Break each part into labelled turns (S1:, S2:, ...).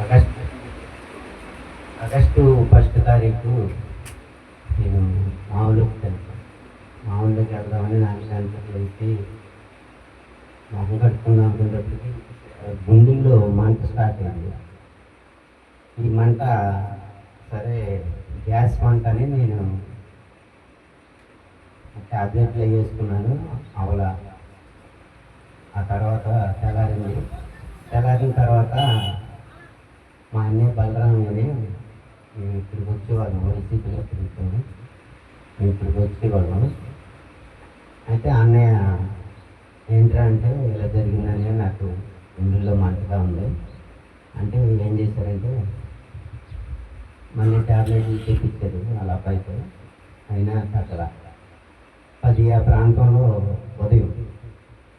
S1: August August 1 తారీఖు నేను మామూలుకి వెళ్దామని 4 గంటలకు లేచి మొహం కట్టుకుందాం అనుకునేటప్పటికి గుండెల్లో మంట స్టార్ట్ అయింది. ఈ మంట సరే గ్యాస్ మంట అని నేను ట్యాబ్లెట్లు వేసుకున్నాను. అవలా ఆ తర్వాత తెల్లారిన తర్వాత మా అన్నయ్య బలరామని మేము ఇక్కడికి వచ్చేవాళ్ళం. వైసీపీలో తిరుగుతాము, మేము ఇక్కడికి వచ్చేవాళ్ళం. అయితే అన్నయ్య ఏంట్రా అంటే ఇలా జరిగిందని నాకు గుండెల్లో మంటగా ఉంది అంటే ఏం చేశారంటే మళ్ళీ ట్యాబ్లెట్లు తెప్పించారు అలా పైకి. అయినా అక్కడ 10 ఆ ప్రాంతంలో ఉదయం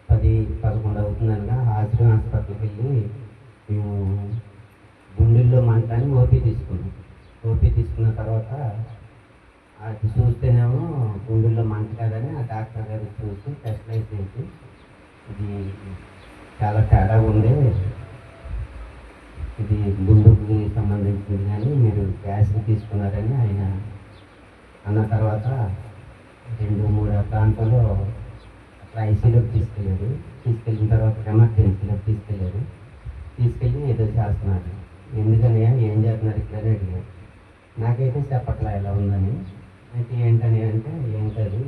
S1: 10-11 అవుతుందనగా ఆశ్రమ హాస్పిటల్కి వెళ్ళి మేము గుండెల్లో మంట అని ఓపీ తీసుకున్న తర్వాత అది చూస్తేనేమో గుండెల్లో మంట కాదని ఆ డాక్టర్ గారు చూసి టెస్ట్ చేసి ఇది చాలా తేడా ఉంది, ఇది గుండెకి సంబంధించింది కానీ మీరు గ్యాస్ తీసుకున్నారని ఆయన అన్న తర్వాత 2-3 ప్రాంతంలో అట్లా ఐసీలోకి తీసుకెళ్ళిన తర్వాత ఎమర్జెన్సీలోకి తీసుకెళ్ళి ఏదో చేస్తున్నారు. ఎందుకని ఏం చేస్తున్నారు ఇక్కడ అని అడిగారు. నాకైతే చెప్పట్లా ఎలా ఉందని. అయితే ఏంటని అంటే ఏం కాదు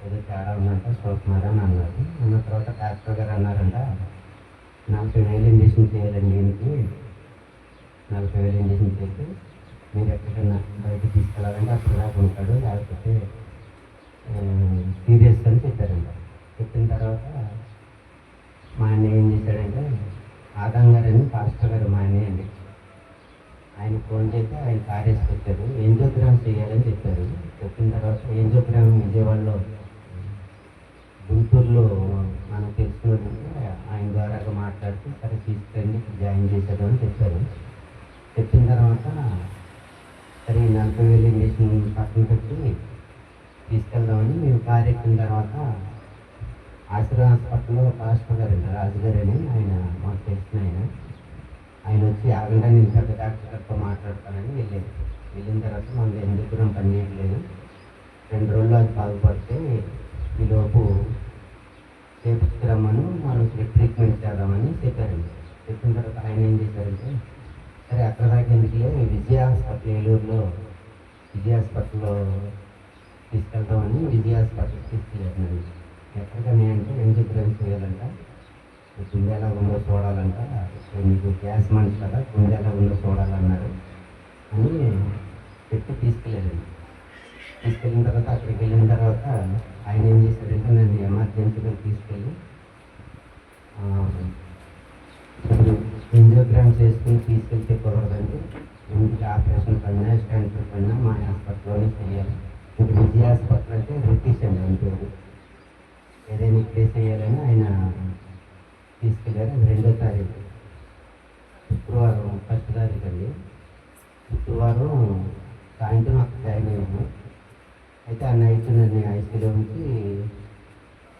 S1: ఏదో తేడా ఉందంట చూస్తున్నారని అన్నారు. అన్న తర్వాత డాక్టర్ గారు అన్నారంట 40,000 ఇంజక్షన్ చేయాలండి దీనికి, 40,000 ఇంజక్షన్ చేసి మీరు ఎక్కడికైనా బయటకు తీసుకెళ్ళాలంటే అప్పుడు దాకా ఉంటాడు, లేకపోతే సీరియస్ అని చెప్పారంట. చెప్పిన తర్వాత మా అన్నయ్య ఏం చేశాడంటే ఆదం గారని పాస్టర్ గారు మా అన్నయ్య అండి, ఆయన ఫోన్ చేసి ఆయన కారేసి పెట్టారు. ఏంజోగ్రామ్ చేయాలని చెప్పారు. చెప్పిన తర్వాత ఏంజోగ్రామ్ విజయవాడలో గుంటూరులో మనకు తెలుసుకున్నట్టు ఆయన ద్వారాగా మాట్లాడితే సరే తీసుకెళ్ళి జాయిన్ చేశారు అని చెప్పారు. చెప్పిన తర్వాత సరే 40,000 ఇంజక్షన్ పక్కన పెట్టి తీసుకెళ్దామని మేము కారు ఎక్కిన తర్వాత ఆశ్రమ హాస్పిటల్లో పాస్టర్ గారు రాజుగారు అని ఆయన మాకు తెలిసిన ఆయన వచ్చి ఆగంగా నేను పెద్ద డాక్టర్ గారితో మాట్లాడతానని వెళ్ళిన తర్వాత మనకి ఎందుకు పని చేయట్లేదు, 2 రోజులు అది బాగుపడితే ఈలోపు చేపించుకురమ్మను మనం ట్రీట్మెంట్ చేద్దామని చెప్పారండి. చెప్పిన తర్వాత ఆయన ఏం చేశారంటే సరే అక్కడ దాకా ఎందుకులే విజయ హాస్పిటల్ ఏలూరులో విజయ హాస్పిటల్లో తీసుకెళ్తామని విజయ హాస్పిటల్కి తీసుకెళ్ళారు. ఎక్కడికని అంటే ఏంజోగ్రామ్ చేయాలంట, గుండె ఎలా ఉందో చూడాలంట, మీకు గ్యాస్ మంట కదా గుండె ఎలా ఉందో చూడాలన్నారు అని చెప్పి తీసుకెళ్ళిన తర్వాత అక్కడికి వెళ్ళిన తర్వాత ఆయన ఏం చేశారంటే నన్ను ఎమర్జెన్సీగా తీసుకెళ్ళి ఏంజోగ్రామ్ చేసుకుని తీసుకెళ్తే కుదరదండి, ఇంటికి ఆపరేషన్ పడినా స్టెంట్ పడినా మా హాస్పిటల్లోనే చేయాలి. ఇంకా విజయ హాస్పిటల్ అంటే రిటీష్ అండి అని పేరు, ఏదైనా ఇక్కడే చేయాలని ఆయన తీసుకెళ్ళారు. 2వ తారీఖు శుక్రవారం 1 తారీఖు అండి. శుక్రవారం సాయంత్రం అక్కడ జాయిన్ అయ్యాము. అయితే ఆ నైట్ నన్ను ఐసీలో ఉంచి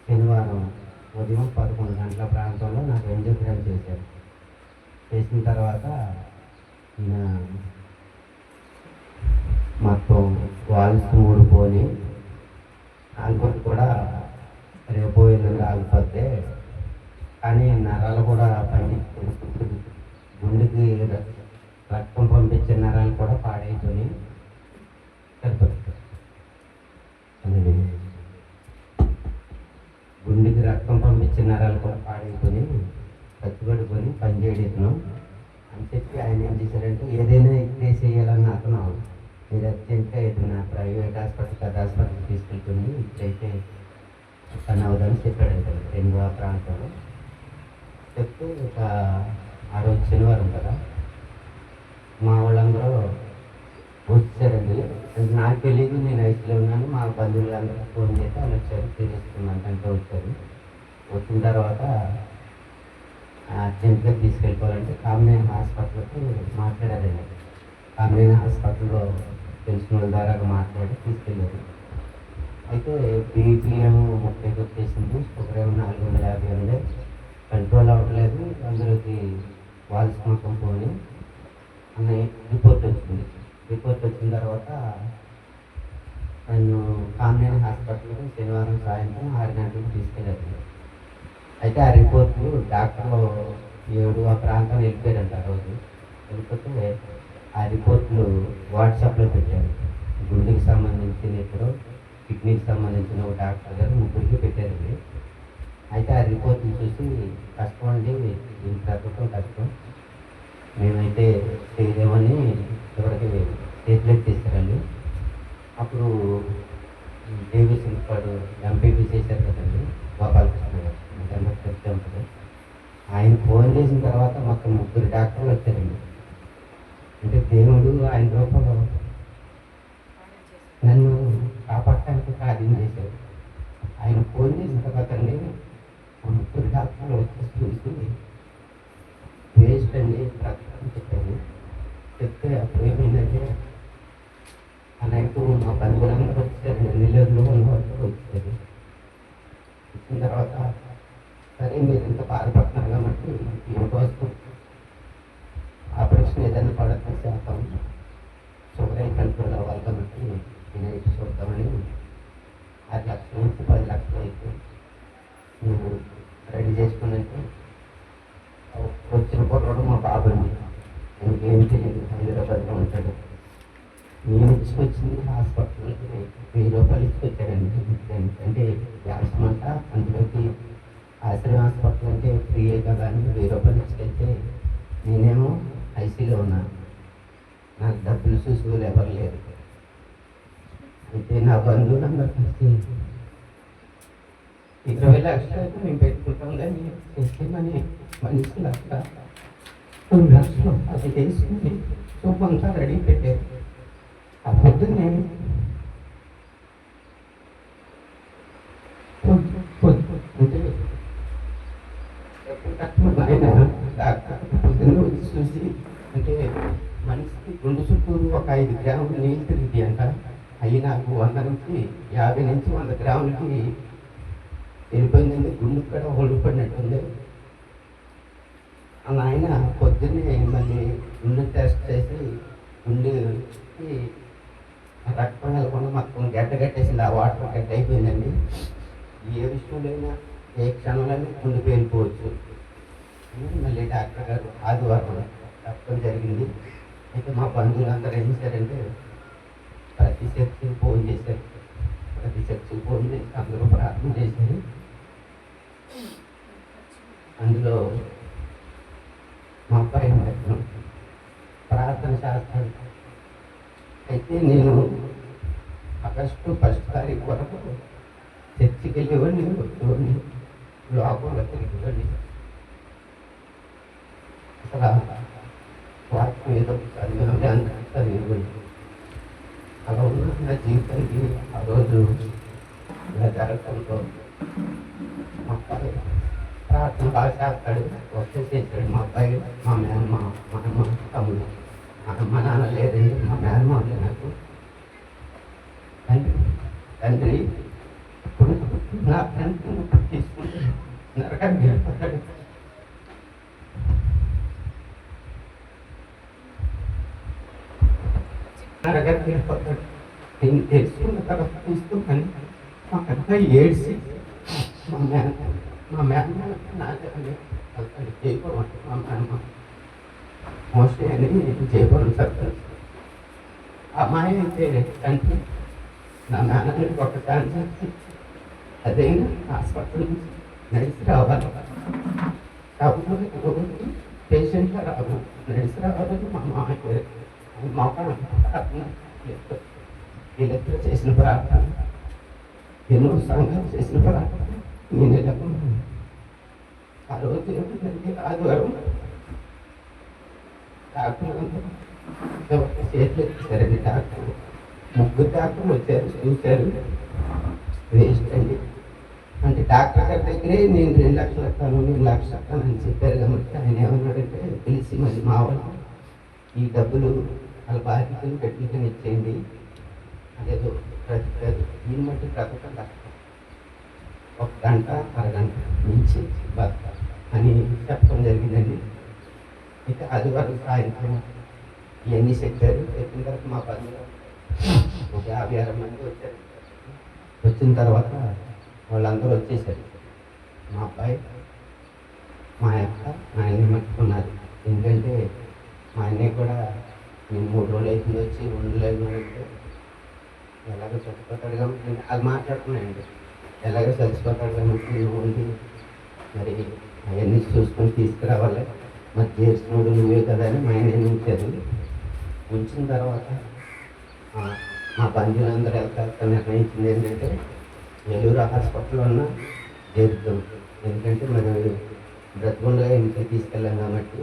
S1: శనివారం ఉదయం 11 గంటల ప్రాంతంలో నాకు ఏంజోగ్రామ్ చేశారు. చేసిన తర్వాత ఈయన మొత్తం వాల్స్ 3 పోని ఆల్కోట్ కూడా రేపు ఎల్లుండి ఆగిపోతే కానీ నరాలు కూడా గుండెకి రక్తం పంపించే నరాలు కూడా పాడైపోయి గుండెకి రక్తం పంపించే నరాలు కూడా పాడైపోయి ఖర్చుపడిపోయి పనిచేయడం అని చెప్పి ఆయన ఏం చేశారంటే ఏదైనా ఇక్కడే చేయాలన్న అతను మీరు అత్యంత ఏదైనా ప్రైవేట్ హాస్పిటల్ పెద్ద హాస్పిటల్కి తీసుకెళ్తుంది ఇక్కడైతే పని అవుదని చెప్పాడంటే 2వ ప్రాంతంలో చెప్తే ఒక ఆ రోజు శనివారం కదా మా వాళ్ళందరూ వచ్చారండి. నాకు తెలియదు, నేను ఐసీలో ఉన్నాను. మా బంధువులందరూ ఫోన్ చేసి వాళ్ళు వచ్చారు, తీసుకున్నాకంటే వచ్చారు. వచ్చిన తర్వాత అర్జెంట్గా తీసుకెళ్ళిపోవాలంటే కామినేని హాస్పిటల్కి మాట్లాడారండి. కామినేని హాస్పిటల్లో తెలిసిన వాళ్ళ ద్వారా మాట్లాడి తీసుకెళ్ళారు. అయితే బీపీ ఏమో 30 వచ్చేసింది, షుగర్ ఏమో 450 ఉంది, కంట్రోల్ అవ్వట్లేదు. అందులోకి వాల్స్ మొత్తం పోయి అనే రిపోర్ట్ వచ్చింది. రిపోర్ట్ వచ్చిన తర్వాత నన్ను కామినేని హాస్పిటల్కి శనివారం సాయంత్రం 6 గంటలకు తీసుకెళ్ళారు. అయితే ఆ రిపోర్ట్లు డాక్టర్లు 7 ఆ ప్రాంతం వెళ్ళిపోయారంట ఆ రోజు. వెళ్ళిపోతే ఆ రిపోర్ట్లు వాట్సాప్లో పెట్టారు. గుండెకి సంబంధించిన ఇప్పుడు కిడ్నీకి సంబంధించిన ఒక డాక్టర్ గారు ముగ్గురికి పెట్టారండి. అయితే ఆ రిపోర్ట్ని చూసి కష్టం అండి, దీన్ని బ్రతకడం కష్టం, మేమైతే చేయలేమని ఎవరికి చేతులెత్తి తీస్తారండి. అప్పుడు దేవి సింగ్పాడు ఎంపీపీ చేశారు కదండి గోపాలకృష్ణ గారు, అందరికీ తెలిసే ఉంటుంది. ఆయన ఫోన్ చేసిన తర్వాత మొత్తం 3 డాక్టర్లు వచ్చారండి. అంటే దేవుడు ఆయన రూపంలో నన్ను కాపాడటానికి కార్యం చేశారు. ఆయన ఫోన్ చేసిన తర్వాత అండి 3 డాక్టర్లు వచ్చి చూసి వేస్ట్ అండి బ్రతకని చెప్పారు. చెప్తే అప్పుడు ఏమైందంటే ఆ నైట్ మా బంధువులందరూ వచ్చారు, నెల్లూరులో ఉన్న వాళ్ళు వచ్చారు. వచ్చిన తర్వాత సరే మీరు ఇంత బాధపడుతున్నారు కాబట్టి మీకోసం ఆపరేషన్ ఏదైనా పడతా చేస్తాం, షుగర్ అయి కంట్రోల్ అవ్వాలి కాబట్టి నేను చూద్దామని 6 లక్షల నుంచి 10 లక్షలు అయితే నేను రెడీ చేసుకున్నట్టు వచ్చిన కుర్రాడు మా బాబు అండి. ఆయనకి ఏం తెలియదు, హైదరాబాద్లో ఉంటాడు. నేను ఇచ్చుకొచ్చింది హాస్పిటల్కి 1000 రూపాయలు ఇచ్చుకొచ్చాడండి. అంటే వ్యాసమంట, అందులోకి ఆశ్రమ హాస్పిటల్ అంటే ఫ్రీయే కదా అని 1000 రూపాయలు ఇచ్చుకెళ్తే నేనేమో ఐసీలో ఉన్నాను. నాకు డబ్బులు చూసుకోవాలి ఎవరు లేరు. అయితే నా బంధువులందరూ కలిసి 20 లక్షలు అయితే మేము పెట్టుకుంటాం కానీ చేసేమని మనిషి 2 లక్షలు అది వేసుకుని చూపంతా రెడీ పెట్టారు. ఆ పొద్దున్నే అంటే ఆయన డాక్టర్ పొద్దున్న వచ్చి చూసి అంటే మనిషికి గుండె చుట్టూరు ఒక 5 గ్రాములు నీళ్ళు తిరిగి అంట. అవి నాకు 100 నుంచి 50 నుంచి 100 గ్రాములకి వెళ్ళిపోయిందండి. గుండెకి కూడా ఒళ్ళు పడినట్టుంది. ఆయన పొద్దున్నే మళ్ళీ గుండె టెస్ట్ చేసి గుండెకి రక్తం వెళ్ళకుండా మొత్తం గడ్డగట్టేసింది. ఆ వాటర్ గడ్డ అయిపోయిందండి. ఏ విషయంలోనైనా ఏ క్షణంలోనే గుండె పేలిపోవచ్చు. మళ్ళీ డాక్టర్ గారు ఆదివారం చెప్పడం జరిగింది. అయితే మా బంధువులందరూ ఏం చేశారంటే ప్రతి శక్తికి ఫోన్ చేశారు. ప్రతి శక్తికి ఫోన్ చేసి అందరూ ప్రార్థన చేశారు. అందులో మా అబ్బాయి ప్రార్థన చేస్తాడు. అయితే నేను ఆగస్టు 1 తారీఖు వరకు చర్చికి వెళ్ళేవాడిని, వచ్చేవాడిని, లోపల తిరిగేవాడిని. అసలు వాక్యం ఏదో చదివినది అంతా చదివేవాడిని. అలా ఉన్న నా జీవితానికి ఆ రోజు ఇలా జరగడంతో మా అబ్బాయి ప్రార్థన బాగా చేస్తాడు, వచ్చే చేశాడు. మా అబ్బాయి, మా మేనమ్మ, మా అమ్మ, తమ్ముడు, మా అమ్మ నాన్న లేదండి, మా మేనమ్మ ఉంది నాకు. తండ్రి ఇప్పుడు నా ఫ్రెండ్ తీసుకుంటే నరకానికి వెళ్ళిపోతాడు. నరకానికి వెళ్ళిపోతాడు. నేను తెలుసుకున్న తర్వాత తీసుకున్నాను. మా అబ్బాయి ఏడ్చి మా మేనమ్మ జయపురం అంటే మా మేనమ్మ మోస్ట్లీ అని జయపురం చెప్తాను. అమ్మాయి అయితే తండ్రి నా నాన్నని ఒక ఛాన్స్ ఇచ్చి అదైనా హాస్పిటల్ నుంచి నడిచి రావాలి. కాబట్టి పేషెంట్గా రావు, నడిచి రావాలని మా మామయ్య మొక్కలు ప్రార్థన వీళ్ళిద్దరూ చేసిన ప్రార్థన, ఎన్నో సంఘాలు చేసిన ప్రార్థన నేను వెళ్ళకుండా ఆ రోజు ఏమిటంటే ఆదివారం డాక్టర్లు చేతులు ఎత్తారండి. డాక్టర్లు 3 డాక్టర్లు వచ్చారు, చూశారు. వేస్ట్ అండి అంటే డాక్టర్ గారి దగ్గరే నేను 2 లక్షలు ఇస్తాను, 1 లక్ష ఇస్తాను అని చెప్పారు. కాబట్టి ఆయన ఏమన్నాడంటే పిలిచి మళ్ళీ మా వాళ్ళు ఈ డబ్బులు వాళ్ళ బాధ్యతలు పెట్టుకుని ఇచ్చేయండి, అదేదో బ్రతికారు, దీన్ని బట్టి బ్రతకం కష్టం, 1 గంట అరగంట మించి బతక అని చెప్పడం జరిగిందండి. అయితే ఆదివారం సాయంత్రం ఇవన్నీ చెప్పారు. చెప్పిన తర్వాత మా బంధువులు ఒక 50-60 మంది వచ్చారు. వచ్చిన తర్వాత వాళ్ళందరూ వచ్చేసారు. మా అబ్బాయి, మా అక్క, మా అన్నయ్య మట్టుకున్నారు. ఎందుకంటే మా అన్నయ్య కూడా నేను 3 రోజులు అవుతుంది వచ్చి ఉండలేదు అంటే ఎలాగో చచ్చిపోతాడు కాబట్టి అది మాట్లాడుతున్నాయండి. ఎలాగో చచ్చిపోతాడు కాబట్టి నువ్వు ఉండి మరి అవన్నీ చూసుకొని తీసుకురావాలి, మరి చేసినోడు నువ్వే కదా అని మా అన్నయ్య ఉంచారు. ఉంచిన తర్వాత మా బంధువులందరూ వెళ్తా నిర్ణయించింది ఏంటంటే ఏలూరు హాస్పిటల్లో ఉన్న చేరుద్దాం. ఎందుకంటే మరి బ్రతుకుండా ఇంటికి తీసుకెళ్ళాం కాబట్టి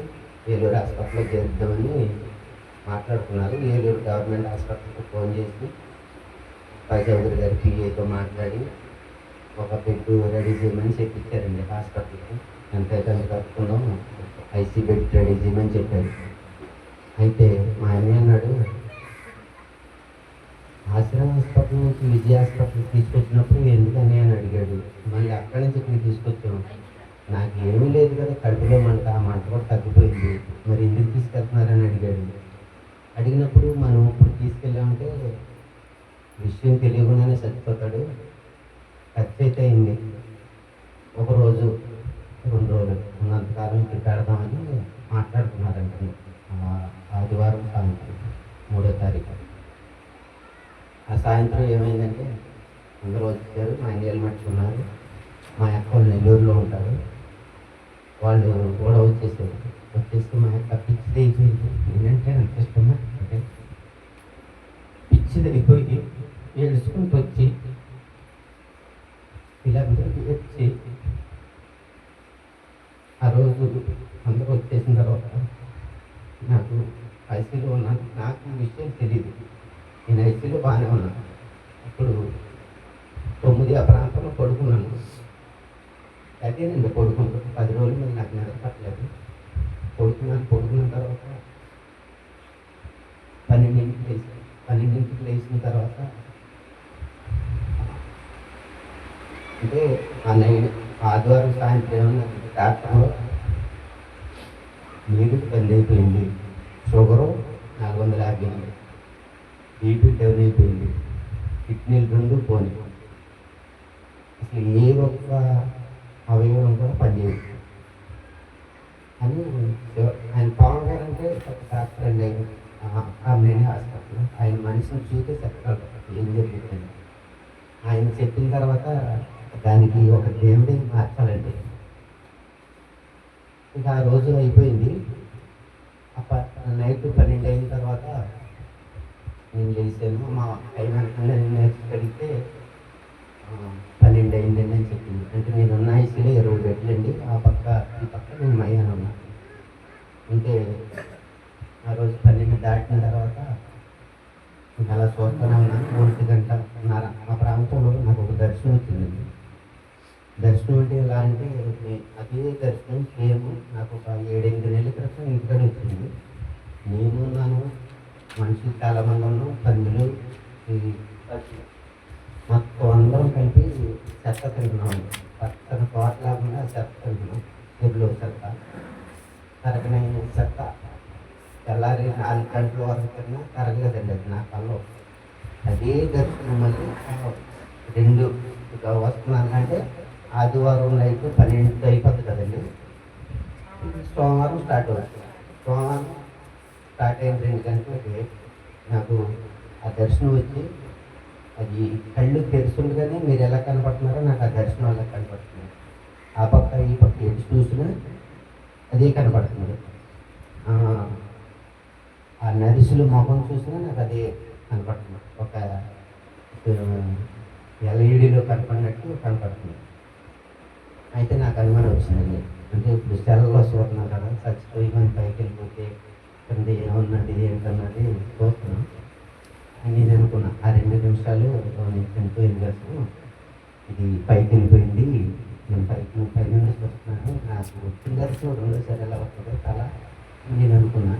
S1: ఏలూరు హాస్పిటల్లో చేరుద్దామని మాట్లాడుకున్నారు. ఏలూరు గవర్నమెంట్ హాస్పిటల్కి ఫోన్ చేసి పై చౌదరి గారి పిఏతో మాట్లాడి ఒక బెడ్ రెడీ చేయమని చెప్పించారండి. హాస్పిటల్కి ఎంతైతే అంత కట్టుకుందాం, ఐసీ బెడ్ రెడీ చేయమని చెప్పారు. అయితే మా అన్నయ్య అన్నాడు, ఆశ్రమ హాస్పిటల్ నుంచి విజయ హాస్పిటల్కి తీసుకొచ్చినప్పుడు ఎందుకని అని అడిగాడు. మళ్ళీ అక్కడి నుంచి ఇక్కడికి తీసుకొచ్చాము. నాకు ఏమీ లేదు కదా, కడుపులో మంట, ఆ మంట కూడా తగ్గిపోయింది, మరి ఎందుకు తీసుకెళ్తున్నారని అడిగాడు. అడిగినప్పుడు మనం ఇప్పుడు తీసుకెళ్ళామంటే విషయం తెలియకుండానే చచ్చిపోతాడు, ఖర్చు అయితే అయింది, 1 రోజు 2 రోజులు ఉన్నంతకాలం ఇక్కడ పెడదామని మాట్లాడుకున్నారంటే ఆదివారం సాయంత్రం 3వ తారీఖు. ఆ సాయంత్రం ఏమైందంటే అందరూ వచ్చారు. మా అన్నయ్యలు మట్టుకున్నారు. మా అక్క వాళ్ళు నెల్లూరులో ఉంటారు, వాళ్ళు కూడా వచ్చేసారు. వచ్చేసి మా అక్క పిచ్చిది అయిపోయింది. ఏంటంటే అంత ఇష్టమా అంటే పిచ్చిది అయిపోయి ఏడుచుకుంటూ వచ్చి వీళ్ళందరికీ వచ్చి ఆ రోజు అందరూ వచ్చేసిన తర్వాత నాకు ఐసీలో ఉన్నాను. నాకు ఈ విషయం తెలియదు. నేను ఐసీలో బాగానే ఉన్నాను. అప్పుడు 9 ఆ ప్రాంతంలో పడుకున్నాను. అదేనండి పడుకుంటాను. 10 రోజులు మీద నాకు నిద్ర పట్టలేదు. పడుకున్న తర్వాత 12ంటికి లేచిన తర్వాత అంటే ఆదివారం సాయంత్రం ఏమన్నా డాక్టర్లో నీరు బంద్ అయిపోయింది, షుగరు 450, బీపీ డౌన్ అయిపోయింది, కిడ్నీలు 2 పోనీ, అసలు ఏ ఒక్క అవయవం కూడా పనిచేయదు అని ఆయన పవన్ గారు అంటే ఒక డాక్టర్ అండి. కామినేని హాస్పిటల్ ఆయన మనిషిని చూస్తే చెప్పగలరు ఏం జరుగుతుంది. ఆయన చెప్పిన తర్వాత దానికి ఒక దేవుడే మార్చాలండి. ఇక ఆ రోజు అయిపోయింది. నైట్ 12 అయిన తర్వాత నేను లేచాను. మా అయినా అడిగితే 12 అయిందండి అని చెప్పింది. అంటే నేను ఉన్న ఐసీలో 20 బెడ్లు అండి, ఆ పక్క ఈ పక్క నేను మయ్యాను ఉన్నా. అంటే ఆ రోజు 12 దాటిన తర్వాత నేను అలా చూస్తూనే ఉన్నాను. 1 గంటన్నర ఆ ప్రాంతంలో నాకు ఒక దర్శనం వచ్చిందండి. దర్శనం అంటే ఎలా అంటే అదే దర్శనం సేమ్ నాకు ఒక 7-8 నెలల క్రితం ఇంటికాడ వచ్చింది. నేనున్నాను, మనుషులు చాలామంది ఉన్నాం, పందులు మొత్తం అందరం కలిపి చెత్త తింటున్నాం. పక్కన తోట లేకుండా చెత్త తింటున్నాం. చెరువులో చెత్త, తరగనైన చెత్త. తెల్లారి 4 గంటల వరకు తిన్నా తరగలేదండి. అది నా కల్లో అదే దర్శనం మళ్ళీ 2 వస్తున్నాను. అంటే ఆదివారం నైట్ 12 అయిపోతుంది కదండి. సోమవారం స్టార్ట్ అవుతుంది. సోమవారం స్టార్ట్ అయిన 2 గంటలకి నాకు ఆ దర్శనం వచ్చి, అది కళ్ళు తెరుస్తుండగానే మీరు ఎలా కనపడుతున్నారో నాకు ఆ దర్శనం వల్ల కనపడుతుంది. ఆ పక్క ఈ పక్క ఎటు చూసినా అదే కనపడుతుంది. ఆ నరిసులు మొహం చూసినా నాకు అదే కనపడుతుంది. ఒక ఎల్ఈడిలో కనపడినట్టు కనపడుతుంది. అయితే నాకు అనుమానం వచ్చిందండి. అంటే ఇప్పుడు సెలలో చూస్తున్నాం కదా, చచ్చిపోయి మనం పైకి వెళ్ళిపోతే కింద ఏమన్నది ఏంటన్నది చూస్తున్నాం అని నేను అనుకున్నా. ఆ 2 నిమిషాలు నేను చనిపోయింది కదా, ఇది పైకి వెళ్ళిపోయింది, నేను పై నుండి చూస్తున్నాను, నాకు వచ్చిన దర్శనం 2సారి ఎలా వస్తుందో చాలా నేను అనుకున్నా.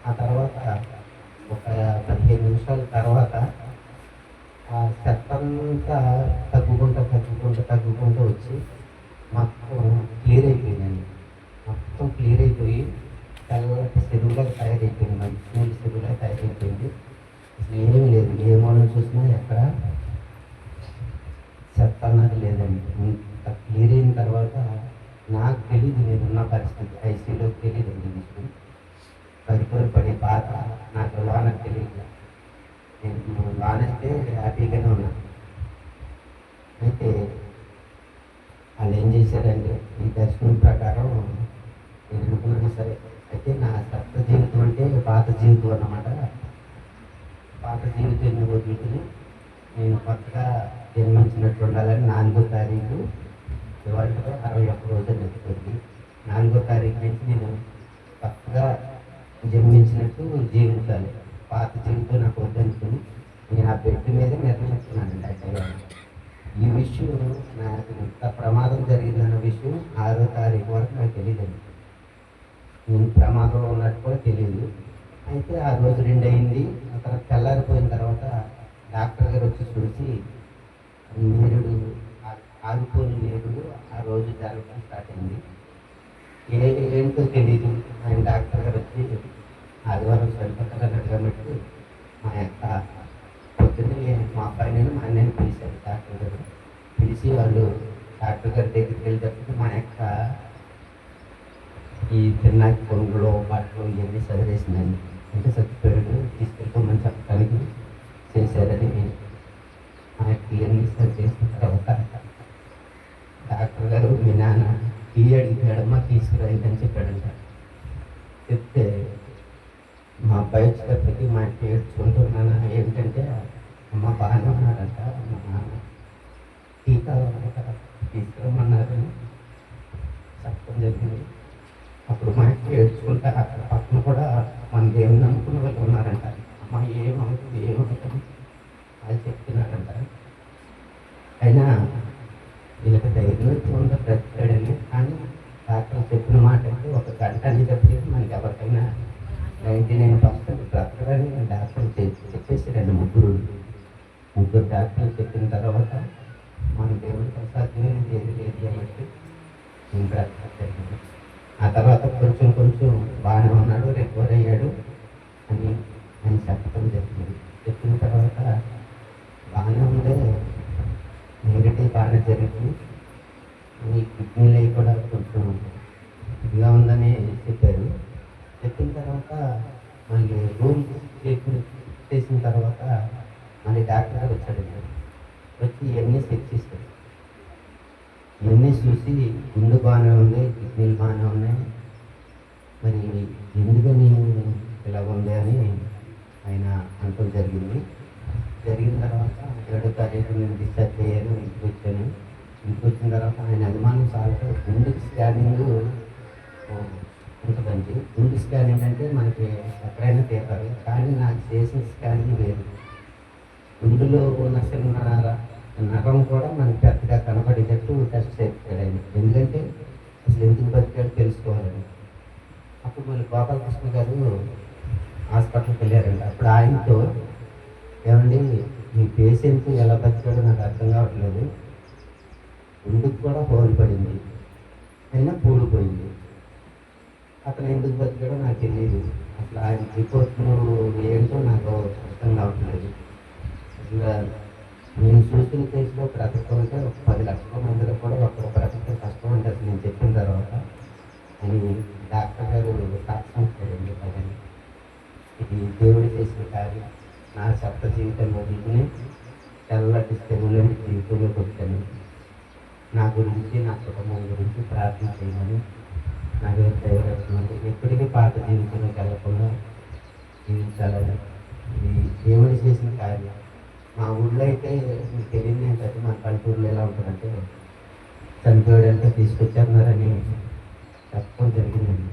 S1: ఆ తర్వాత ఒక 15 నిమిషాల తర్వాత ఆ చెత్తంతా తగ్గుకుంటూ వచ్చి మొత్తం క్లియర్ అయిపోయిందండి. మొత్తం క్లియర్ అయిపోయి తెల్లటి చెరువులకు తయారైపోయింది, మంచి నీళ్ళు చెరువులకు తయారైపోయింది. అసలు ఏమీ లేదు, ఏ మూలం చూసినా ఎక్కడ చెత్త అన్నది లేదండి. ఇంత క్లియర్ అయిన తర్వాత నాకు తెలియదు నేనున్న పరిస్థితి, ఐసీలోకి తెలియదండి విషయం. పరిపూర పడే బాధ నాకు లోనకు తెలియదు. నేను లోనైతే హ్యాపీగానే ఉన్నాను. అయితే వాళ్ళు ఏం చేశారంటే ఈ దర్శనం ప్రకారం నేను అనుకున్నాను సరే. అయితే నా సప్త జీవితం అంటే పాత జీవితం అన్నమాట. పాత జీవితాన్ని వదులుకుని నేను కొత్తగా జన్మించినట్టు ఉండాలని 4వ తారీఖు ఇవాళతో 61 రోజులు ఎత్తుకుంది. 4వ తారీఖు నుంచి నేను కొత్తగా జన్మించినట్టు జీవించాలి. పాత జీవితం నాకు వద్దనుకుని నేను ఆ బెడ్ మీద నిర్ణయించుకున్నానండి. అంటే ఈ విషయం నాకు ఇంత ప్రమాదం జరిగిందన్న విషయం 6వ తారీఖు వరకు నాకు తెలియదండి. నేను ప్రమాదంలో ఉన్నట్టు కూడా తెలియదు. అయితే ఆ రోజు 2 అయింది. ఆ తర్వాత తెల్లారిపోయిన తర్వాత డాక్టర్ గారు వచ్చి చూసి నేరుడు ఆగిపోయిన నేరుడు ఆ రోజు జరగడం స్టార్ట్ అయింది. ఏంటో తెలియదు. ఆయన డాక్టర్ గారు వచ్చి ఆదివారం చనిపోతారన్నట్టుగా పెట్టి మా యొక్క పొద్దున్నే మా అబ్బాయిని మా అన్నయ్యని పిలిచారు డాక్టర్ గారు. పిలిచి వాళ్ళు డాక్టర్ గారి దగ్గరికి వెళ్ళేటప్పుడు మా యొక్క ఈ తిన్నాకి పొంగులో బట్టలు ఇవన్నీ చదివేసిందండి. అంటే చచ్చిపోయాడు, తీసుకెళ్ళిపోమని చెప్పడానికి చేశారని మా యొక్క ఇవన్నీ చదివేసిన తర్వాత డాక్టర్ గారు మీ నాన్న టీ అడిగాడమ్మా తీసుకురాయిందని చెప్పాడంట. చెప్తే మా అబ్బాయి వచ్చేటప్పటికి మా ఇంటి ఏడ్చుకుంటున్నాను. ఏంటంటే అమ్మ బాగానే ఉన్నాడంట, మా నాన్న టీ కావాలంట తీసుకురమ్మన్నారని చెప్పడం జరిగింది. అప్పుడు మా ఇంటి ఏడ్చుకుంటా అక్కడ పక్కన కూడా మన దేవుని నమ్ముకున్న వాళ్ళు ఉన్నారంట. అమ్మ ఏమవుతుంది ఏమవుతుంది అది చెప్తున్నారంట. అయినా వీళ్ళకి ధైర్యం ఉందో బ్రతికాడని. కానీ డాక్టర్ చెప్పిన మాట అంటే 1 గంట అని చెప్పేసి మనకి ఎవరికైనా 99% బ్రతకడని డాక్టర్ చెప్పేసారండి. ముగ్గురు డాక్టర్లు చెప్పిన తర్వాత మన దేవుడికి అసాధ్యమైనది ఏది లేదు కాబట్టి నేను బ్రతకలేదు. ఆ తర్వాత కొంచెం బాగానే ఉన్నాడు, రికవర్ అయ్యాడు అని ఆయన చెప్పడం జరిగింది. చెప్పిన తర్వాత బాగానే ఉండే నెగిటివ్ బాగానే జరిగింది. ఈ కిడ్నీలు అవి కూడా కొంచెం ఇదిగా ఉందని చెప్పారు. చెప్పిన తర్వాత మళ్ళీ రూమ్ చేసిన తర్వాత మళ్ళీ డాక్టర్ గారు వచ్చాడండి. వచ్చి ఇవన్నీ చెక్ చేశారు. ఇవన్నీ చూసి గుండె బాగానే ఉంది, కిడ్నీలు బాగానే ఉన్నాయి, మరి ఎందుకని ఇలా ఉంది అని ఆయన అంటూ జరిగింది. జరిగిన తర్వాత 7వ తారీఖు నేను డిశ్చార్జ్ అయ్యాను. ఇంటికి వచ్చాను. ఇంటికి వచ్చిన తర్వాత ఆయన అనుమానం చాలా గుండె స్కానింగ్ ఉంటుందండి. గుండె స్కానింగ్ అంటే మనకి ఎక్కడైనా తీస్తారు, కానీ నాకు చేసిన స్కానింగ్ వేరు. గుండెలో ఉన్న చిన్న నరం కూడా మనకి పెద్దగా కనబడేటట్టు టెస్ట్ చేస్తాడు ఆయన. ఎందుకంటే అసలు ఎందుకు బతికాడు తెలుసుకోవాలని. అప్పుడు మళ్ళీ గోపాలకృష్ణ గారు హాస్పిటల్కి వెళ్ళారంట. అప్పుడు ఆయనతో ఏమండి మీ పేషెంట్ ఎలా బతికాడో నాకు అర్థం కావట్లేదు, గుండెకు కూడా హోల్ పడింది అయినా పూడిపోయింది, అతను ఎందుకు బతికాడో నాకు తెలియదు, అసలు ఆయన రిపోర్ట్లు ఏంటో నాకు అర్థం కావట్లేదు. అసలు నేను చూసిన కేసులో బ్రతకుంటే 10 లక్షల మందిలో కూడా ఒక్కరు బ్రతికే కష్టం అంటే అసలు నేను చెప్పిన తర్వాత అని డాక్టర్ గారు సాక్ష్యం ఇచ్చారండి. పదని ఇది దేవుడు చేసిన కార్యం. నా సప్త జీవితం వదిలిని తెల్లటి చెరువులని జీవితంలోకి వచ్చాను. నా గురించి నా కుటుంబం గురించి ప్రార్థన చేయమని నాకు దైవరక్షణండి. ఎప్పటికీ పాత జీవితంలోకి వెళ్ళకుండా జీవించాలని ఇది దేవుడు చేసిన కార్యం. మా ఊళ్ళో అయితే మీకు తెలియదు ఏంటంటే మా పల్లెటూరులో ఎలా ఉంటుందంటే చనిపోయాడంటే తీసుకొచ్చేస్తున్నారని చెప్పడం జరిగిందండి.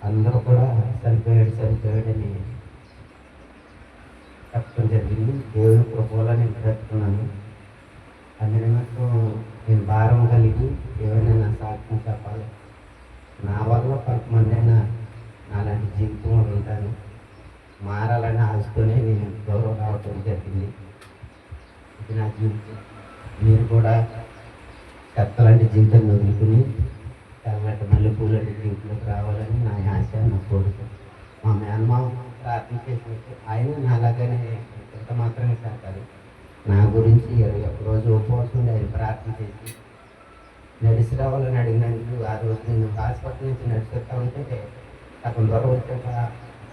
S1: అందరూ కూడా చనిపోయాడని చెప్పడం జరిగింది. దేవుని కృపలో నేను బ్రతుకున్నాను. అన్ని నిమిత్తం నేను భారం కలిగి ఏమైనా నా సాక్ష్యం చెప్పాలి, నా వల్ల 10 మంది అయినా నాలాంటి జీవితం ఉంటాను మారాలని ఆశతోనే నేను గౌరవం రావటం జరిగింది. ఇది నా జీవితం. మీరు కూడా చెత్తలాంటి జీవితాన్ని వదులుకుని తెల్లటి మల్లెపూలంటి జీవితంలోకి రావాలని నా ఆశ. కొడుకు మా మేనమామ ప్రార్థన చేసినట్టు ఆయన నాలాగానే ఇంత మాత్రమే సార్ కాదు, నా గురించి 21 రోజు ఉపవాసం ఉండి ఆయన ప్రార్థన చేసి నడిచి రావాలని అడిగినందుకు ఆ రోజు నేను హాస్పిటల్ నుంచి నడిచేస్తా ఉంటే సగం దూరం వచ్చాక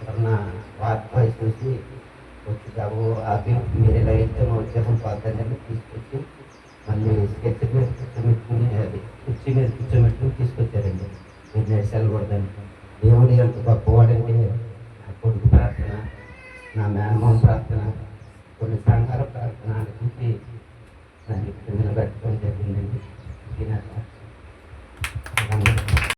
S1: అక్కడ వార్త చూసి వచ్చి బాబు ఆపి మీరు ఇలా వెళ్తే మా ఉద్యోగం పోద్దని తీసుకొచ్చి మళ్ళీ స్కెచ్ మీద కూర్చోబెట్టుకుని అది కుర్చీ మీద కూర్చోబెట్టుకుని తీసుకొచ్చారండి. మీరు నడిచి వెళ్ళకూడదని. దేవుడు ఎంత గొప్పవాడంటే నా కొడుకు ప్రార్థన, నా మేనమామ ప్రార్థన,